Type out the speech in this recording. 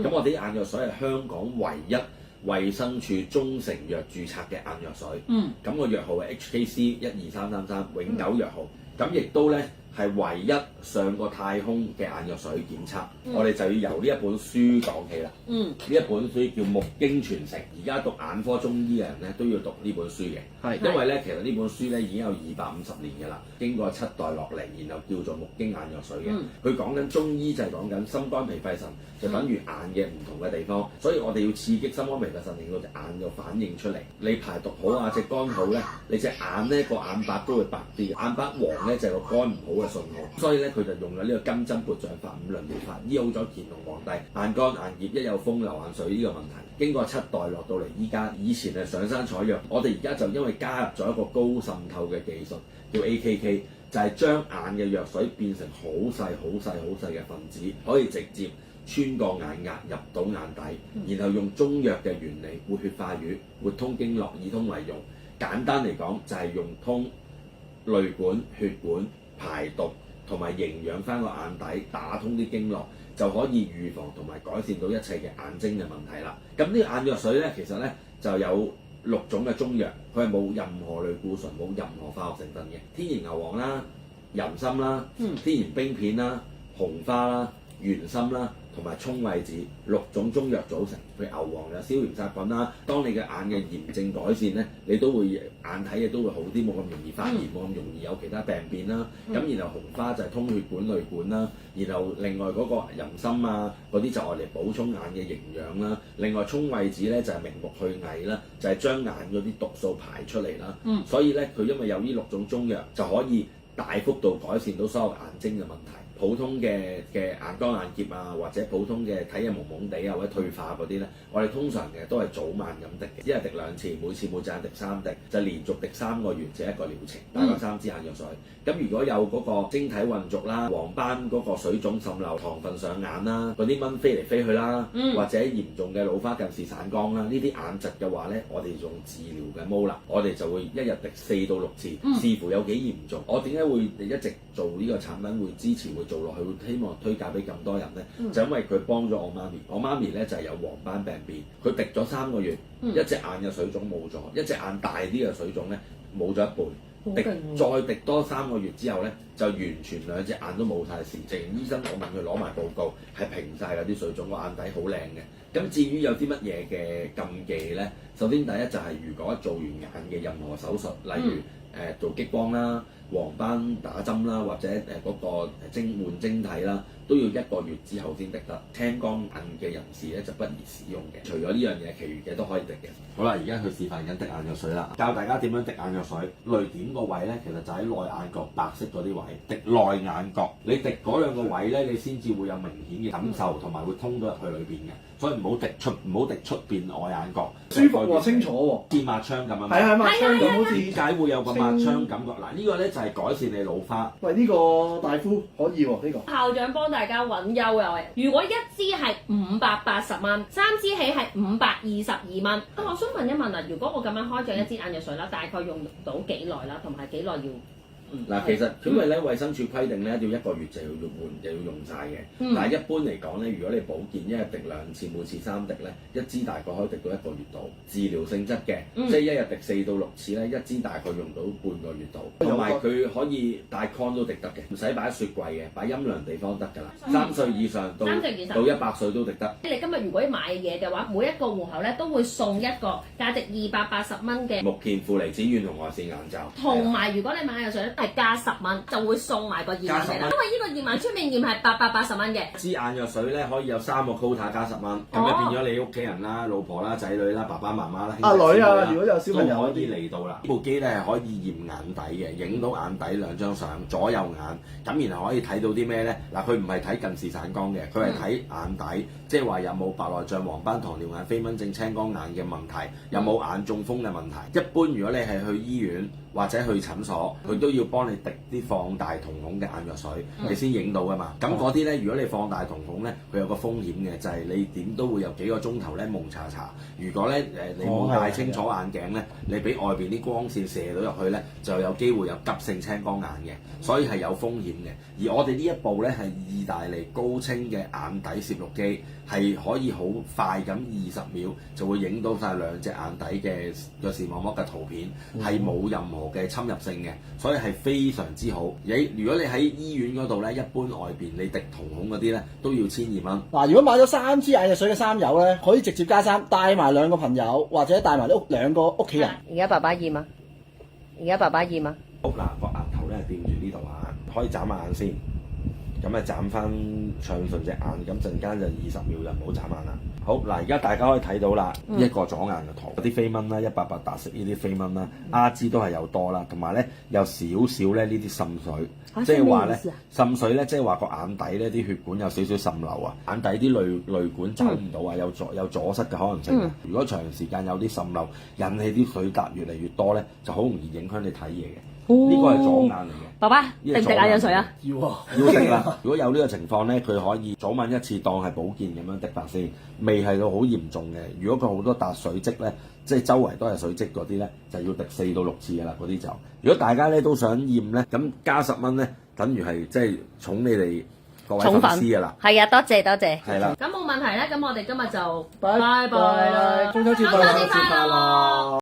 咁我哋啲眼藥水係香港唯一衛生署中成藥註冊嘅眼藥水。咁個藥號係 HKC12333永久藥號。咁亦都咧係唯一上過太空嘅眼藥水檢測。我哋就要由呢一本書講起啦。呢一本書叫《目經傳承》，而家讀眼科中醫嘅人咧都要讀呢本書嘅。因為咧其實呢本書咧已經有250年嘅啦，經過7代落嚟，然後叫做目經眼藥水嘅。佢講緊中醫就係講緊心肝脾肺腎，就等於眼嘅唔同嘅地方。所以我哋要刺激心肝脾肺腎，令到隻眼有反應出嚟。你排毒好啊，隻肝好咧，你隻眼咧個眼白都會白啲嘅。眼白黃咧就係個肝唔好嘅信號。所以咧佢就用咗呢個金針撥象法5輪療法，醫好咗乾隆皇帝眼乾眼澀一有風流眼水呢個問題。經過7代落到嚟依家，以前係上山採藥，我哋而家就因為加入咗一個高滲透嘅技術，叫 AKK， 就係將眼嘅藥水變成好細好細好細嘅分子，可以直接穿過眼壓入到眼底，然後用中藥嘅原理活血化瘀、活通經絡、以通為用。簡單嚟講就係用通淚管、血管排毒同埋營養翻個眼底，打通啲經絡，就可以預防同埋改善到一切嘅眼睛嘅問題啦。咁呢個眼藥水咧，其實咧就有6種嘅中藥，佢係冇任何類固醇、冇任何化學成分嘅，天然牛黃啦、人參啦、天然冰片啦、紅花啦、玄參啦，同埋葱桂子6種中藥組成。譬如牛黃有消炎殺菌啦，當你嘅眼嘅炎症改善咧，你都會眼睇嘢都會好啲，冇咁容易發炎，冇咁容易有其他病變啦。咁然後紅花就係通血管淚管啦，然後另外嗰個人參啊嗰啲就愛嚟補充眼嘅營養啦。另外葱桂子咧就係明目去翳啦，就係將眼嗰啲毒素排出嚟啦。所以咧佢因為有呢6種中藥，就可以大幅度改善到所有眼睛嘅問題。普通嘅眼乾眼澀啊，或者普通嘅睇嘢朦朦地啊，或者退化嗰啲咧，我哋通常嘅都係早晚咁滴嘅，一日滴2次，每次隻眼滴3滴，就連續滴3個月，就一個療程，大概3支眼藥水。咁如果有嗰個晶體混濁啦、黃斑嗰個水腫滲漏、糖分上眼啦、嗰啲蚊飛嚟飛去啦，或者嚴重嘅老花近視散光啦，呢啲眼疾嘅話咧，我哋用治療嘅毛啦，我哋就會一日滴4到6次，視乎有幾嚴重。我點解會一直做呢個產品，會支持會做落去，會希望推介俾咁多人咧？就因為佢幫咗我媽咪，我媽咪咧就係有黃斑病變，佢滴咗3個月，一隻眼嘅水腫冇咗，一隻眼大啲嘅水腫咧冇咗一半。再滴多3個月之後咧，就完全2隻眼都冇晒事。直情醫生，我問佢攞埋報告，係平晒嗰啲水腫，個眼底好靚嘅。咁至於有啲乜嘢嘅禁忌咧？首先第一就係如果做完眼嘅任何手術，例如做激光啦、黃斑打針啦，或者嗰個換晶體啦，都要1個月之後先滴得。青光眼嘅人士咧就不宜使用嘅。除咗呢樣嘢，其餘嘅都可以滴嘅。好啦，而家佢示範緊滴眼藥水啦，教大家點樣滴眼藥水。淚點個位咧，其實就喺內眼角白色嗰啲位，滴內眼角。你滴嗰兩個位咧，你先至會有明顯嘅感受，同埋會通到入去裏邊嘅。所以唔好滴出邊外眼角。舒服喎，清楚喎，似抹槍咁啊！係啊，抹槍咁好似。點解會有個抹槍感覺？嗱，呢個咧就係改善你老花。喂，呢個大夫可以喎，呢個。校長幫大家揾優惠，如果1支係580蚊，3支起係522蚊。咁我想問一問啊，如果我咁樣開咗1支眼藥水啦，大概用到幾耐啦？同埋幾耐要？嗱，其實因為咧衛生署規定咧要1個月就要換，就要用晒嘅。但係一般嚟講咧，如果你保健一日滴2次，每次3滴咧，1支大概可以滴到1個月度。治療性質嘅，即係一日滴4到6次咧，1支大概用到半個月度。同埋佢可以帶 con 都滴得嘅，唔使擺喺雪櫃嘅，擺陰涼地方得㗎啦。3歲以上到100歲都滴得。你今日如果買嘢嘅話，每一個戶口咧都會送一個價值280蚊嘅目健負離子遠紅外線眼罩。同埋如果你買藥水咧，係加10蚊，就會送埋個驗眼俾你。因為呢個驗眼出面驗係880蚊嘅。支眼藥水咧可以有3個 quota 加10蚊，咁咧變咗你屋企人啦、老婆啦、仔女啦、爸爸媽媽啦、阿女啊，如果有小朋友都可以嚟到啦。呢部機咧係可以驗眼底嘅，影到眼底2張相，左右眼，咁然後可以睇到啲咩咧？嗱，佢唔係睇近視散光嘅，佢係睇眼底，即係話有冇白內障、黃斑、糖尿眼、飛蚊症、青光眼嘅問題，有冇眼中風嘅問題。一般如果你係去醫院或者去診所，佢都要幫你滴啲放大瞳孔嘅眼藥水，你先影到噶嘛。咁嗰啲咧，如果你放大瞳孔咧，佢有個風險嘅，就係你點都會有幾個鐘頭咧蒙查查。如果咧你冇戴清楚眼鏡咧，你俾外邊啲光線射到入去咧，就有機會有急性青光眼嘅，所以係有風險嘅。而我哋呢一部咧係意大利高清嘅眼底攝錄機，係可以好快咁20秒就會影到晒兩隻眼底嘅個視網膜嘅圖片，係冇任何嘅侵入性嘅，所以係非常之好。如果你喺醫院嗰度咧，一般外邊你滴瞳孔嗰啲咧都要1200蚊。嗱，如果買咗3支眼藥水嘅三友咧，可以直接加3，帶埋2個朋友或者帶埋2個屋企人。而家爸爸驗啊！而家爸爸驗啊！好嗱，個額頭咧掂住呢度啊，可以眨眼先。咁啊，眨翻暢順隻眼，咁陣間就20秒就唔好眨眼啦。好嗱，而家大家可以睇到啦，一個左眼嘅圖，有啲飛蚊啦，188達色呢啲飛蚊啦，阿茲都係有多啦，同埋咧有少少咧呢啲滲水，即係話咧滲水咧，即係話個眼底咧啲血管有少少滲漏啊，眼底啲淚管走唔到啊，有阻塞嘅可能性。如果長時間有啲滲漏，引起啲水笪越嚟越多咧，就好容易影響你睇嘢嘅。呢個係左眼嚟嘅。爸爸滴唔滴眼藥水啊？要啊，要滴啦！如果有呢個情況咧，佢可以早晚一次當係保健咁樣滴法先，未係到好嚴重嘅。如果佢好多笪水漬咧，即係周圍都係水漬嗰啲咧，就要滴4到6次嘅啦。嗰啲就，如果大家咧都想驗咧，咁加10蚊咧，等於係即係寵你哋各位粉絲嘅啦。係啊，多謝多謝。係啦。咁冇問題咧，咁我哋今日就拜拜啦，中秋節快樂！